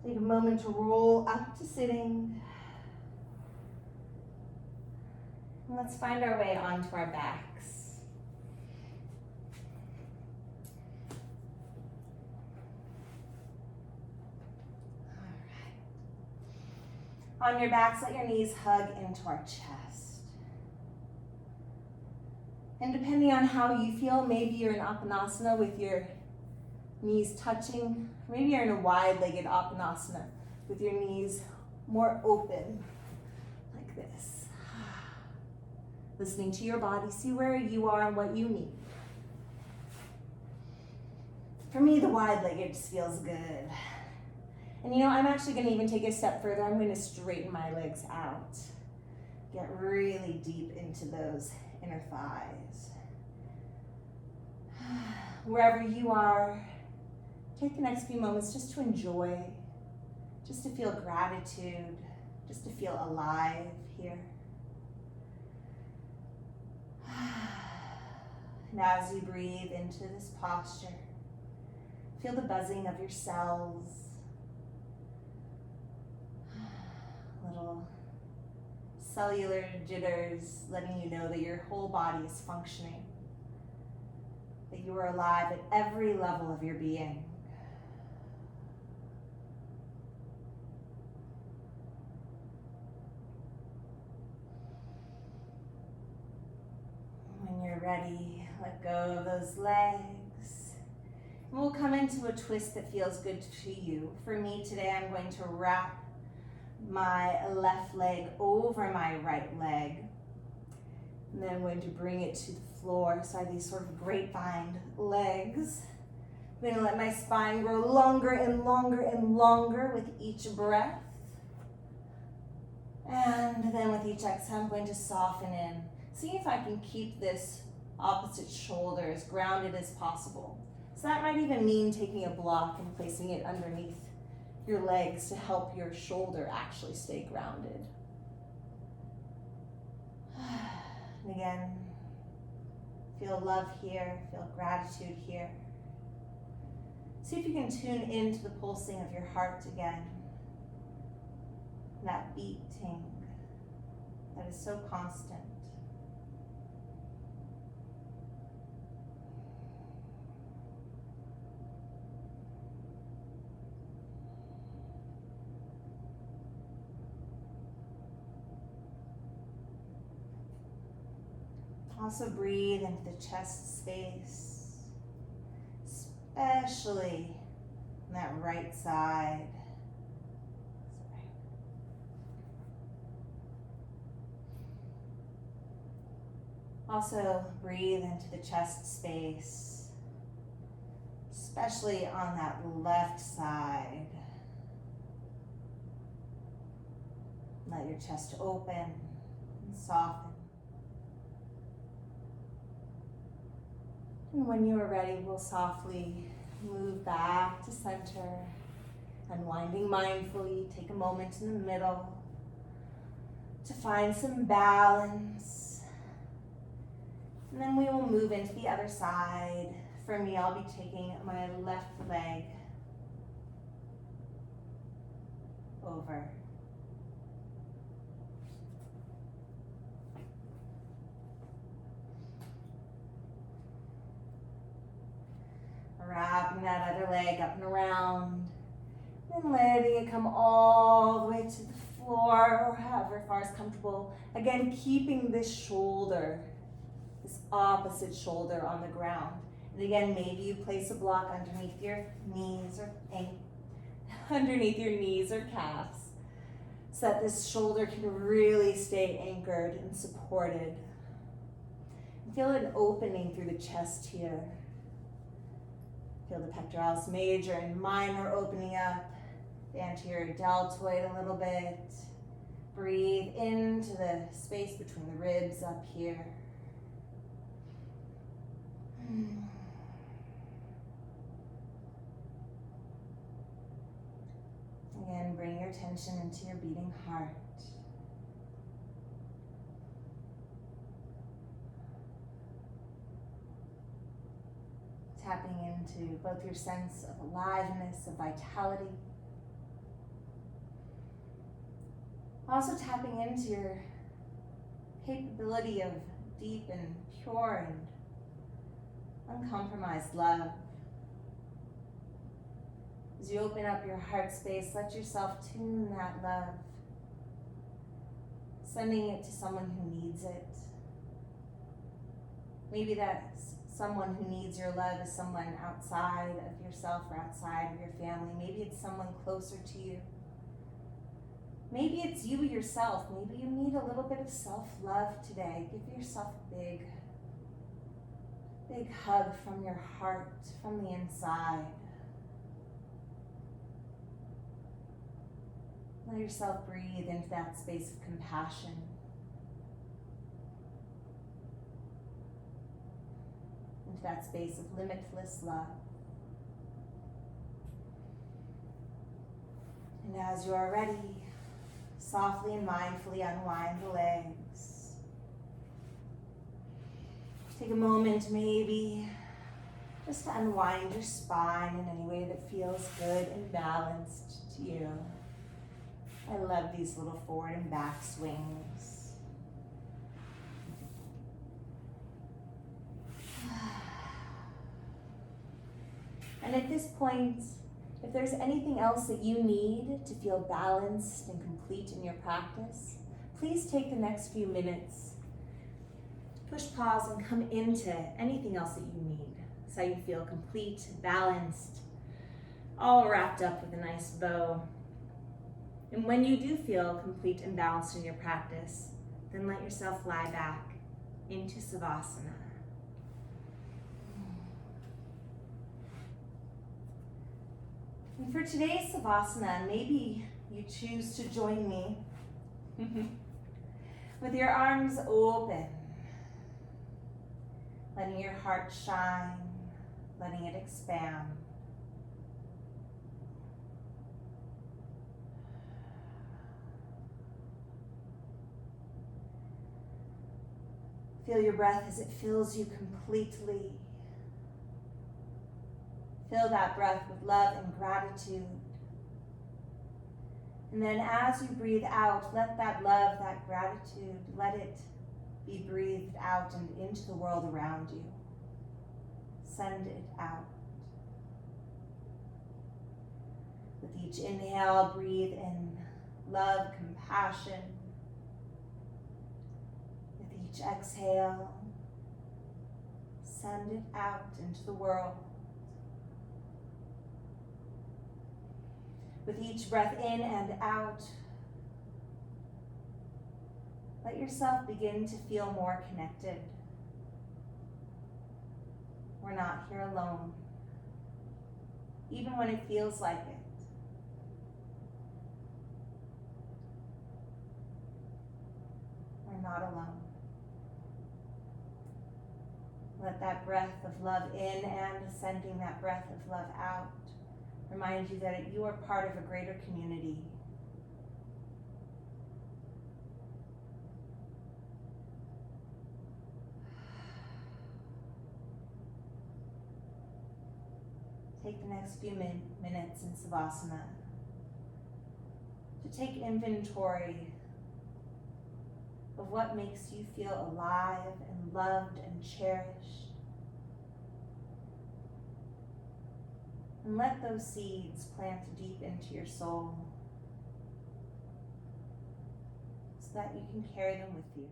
Take a moment to roll up to sitting. And let's find our way onto our backs. All right. On your backs, let your knees hug into our chest. And depending on how you feel, maybe you're in Apanasana with your knees touching. Maybe you're in a wide-legged Apanasana with your knees more open, like this. Listening to your body, see where you are and what you need. For me, the wide-legged just feels good. And you know, I'm actually going to even take it a step further. I'm going to straighten my legs out. Get really deep into those inner thighs. Wherever you are, take the next few moments just to enjoy, just to feel gratitude, just to feel alive here. And as you breathe into this posture, feel the buzzing of your cells, little cellular jitters letting you know that your whole body is functioning, that you are alive at every level of your being. When you're ready, let go of those legs. And we'll come into a twist that feels good to you. For me today, I'm going to wrap my left leg over my right leg. And then I'm going to bring it to the floor. So I have these sort of grapevine legs. I'm going to let my spine grow longer and longer and longer with each breath. And then with each exhale, I'm going to soften in. See if I can keep this opposite shoulder as grounded as possible. So that might even mean taking a block and placing it underneath your legs to help your shoulder actually stay grounded. And again, feel love here, feel gratitude here. See if you can tune into the pulsing of your heart again. That beating that is so constant. Also breathe into the chest space, especially on that right side. Also, breathe into the chest space, especially on that left side. Let your chest open and soften. And when you are ready, we'll softly move back to center, unwinding mindfully. Take a moment in the middle to find some balance. And then we will move into the other side. For me, I'll be taking my left leg over. Wrapping that other leg up and around, and letting it come all the way to the floor, or however far is comfortable. Again, keeping this shoulder, this opposite shoulder on the ground. And again, maybe you place a block underneath your knees or calves, so that this shoulder can really stay anchored and supported. And feel an opening through the chest here. Feel the pectoralis major and minor opening up, the anterior deltoid a little bit. Breathe into the space between the ribs up here. Again, bring your attention into your beating heart. Tapping into both your sense of aliveness, of vitality. Also tapping into your capability of deep and pure and uncompromised love. As you open up your heart space, let yourself tune that love, sending it to someone who needs it. Maybe that's someone who needs your love is someone outside of yourself or outside of your family. Maybe it's someone closer to you. Maybe it's you yourself. Maybe you need a little bit of self-love today. Give yourself a big hug from your heart, from the inside. Let yourself breathe into that space of compassion. Into that space of limitless love. And as you are ready, softly and mindfully unwind the legs. Take a moment maybe just to unwind your spine in any way that feels good and balanced to you. I love these little forward and back swings. And at this point, if there's anything else that you need to feel balanced and complete in your practice, please take the next few minutes to push pause and come into anything else that you need, so you feel complete, balanced, all wrapped up with a nice bow. And when you do feel complete and balanced in your practice, then let yourself lie back into Savasana. And for today's Savasana, maybe you choose to join me with your arms open, letting your heart shine, letting it expand. Feel your breath as it fills you completely. Fill that breath with love and gratitude. And then as you breathe out, let that love, that gratitude, let it be breathed out and into the world around you. Send it out. With each inhale, breathe in love, compassion. With each exhale, send it out into the world. With each breath in and out, let yourself begin to feel more connected, We're not here alone, even when it feels like it. We're not alone. Let that breath of love in and sending that breath of love out remind you that you are part of a greater community. Take the next few minutes in Savasana to take inventory of what makes you feel alive and loved and cherished. And let those seeds plant deep into your soul so that you can carry them with you.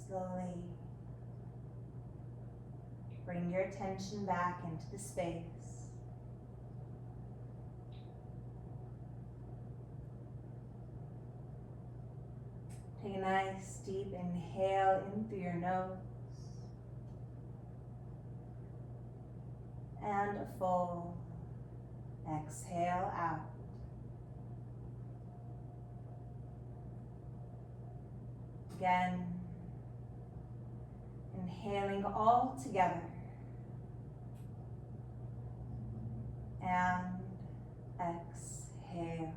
slowly bring your attention back into the space. Take a nice deep inhale in through your nose and a full exhale out. Again, inhaling all together and exhale.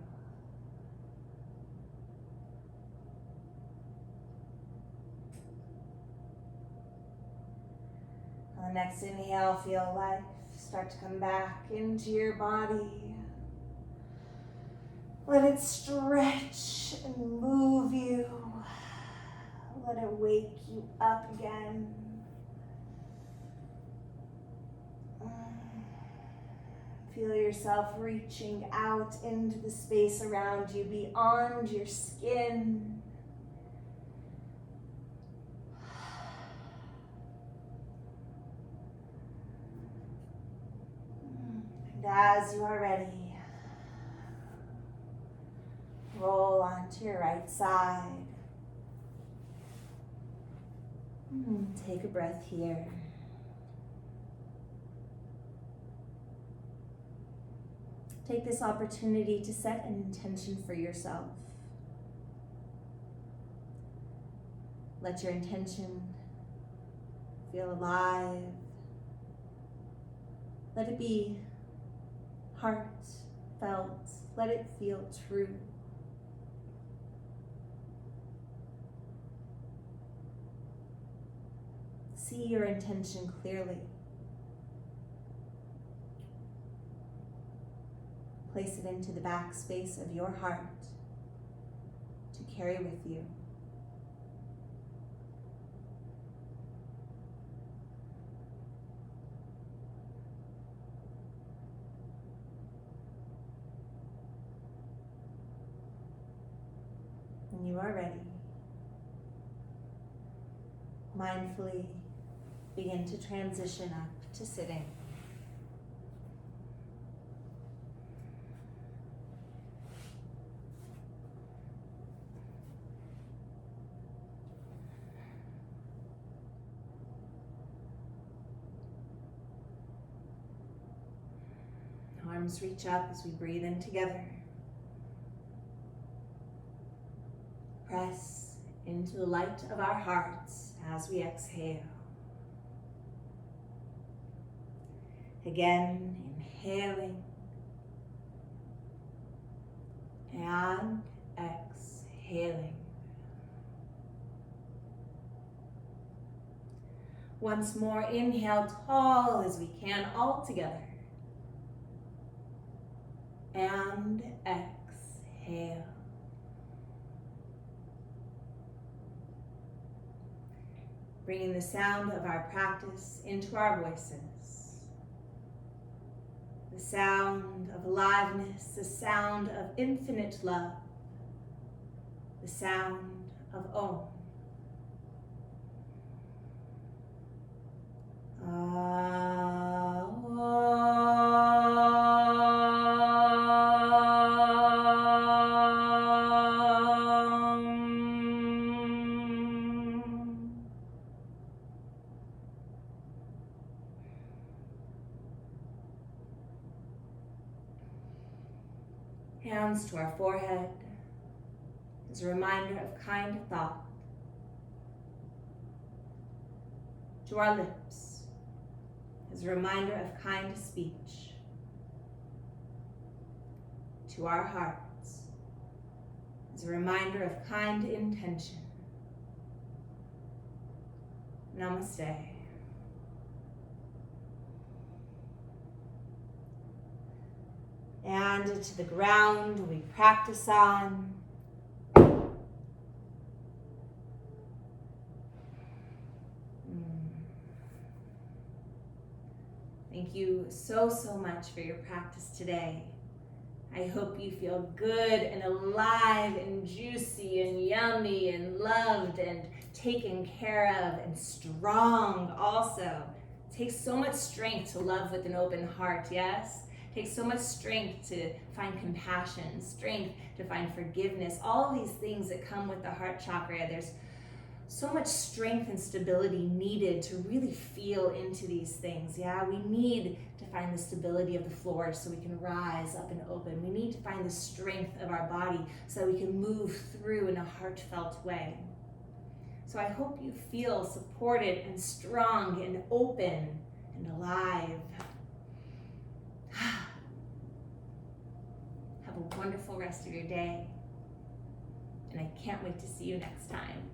On the next inhale, feel life start to come back into your body. Let it stretch and move you. Let it wake you up again. Feel yourself reaching out into the space around you, beyond your skin. And as you are ready, roll onto your right side. Take a breath here. Take this opportunity to set an intention for yourself. Let your intention feel alive. Let it be heartfelt. Let it feel true. See your intention clearly. Place it into the backspace of your heart to carry with you. When you are ready, mindfully begin to transition up to sitting. Arms reach up as we breathe in together. Press into the light of our hearts as we exhale. Again, inhaling and exhaling. Once more, inhale tall as we can, all together. And exhale. Bringing the sound of our practice into our voices. The sound of aliveness, the sound of infinite love, the sound of Om. Hands to our forehead as a reminder of kind thought. To our lips as a reminder of kind speech. To our hearts as a reminder of kind intention. Namaste. And to the ground we practice on. Thank you so much for your practice today. I hope you feel good and alive and juicy and yummy and loved and taken care of and strong also. It takes so much strength to love with an open heart, yes? It takes so much strength to find compassion, strength to find forgiveness, all these things that come with the heart chakra. There's so much strength and stability needed to really feel into these things, yeah? We need to find the stability of the floor so we can rise up and open. We need to find the strength of our body so we can move through in a heartfelt way. So I hope you feel supported and strong and open and alive. Have a wonderful rest of your day, and I can't wait to see you next time.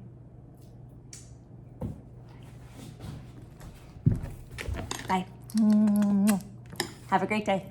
Bye. Have a great day.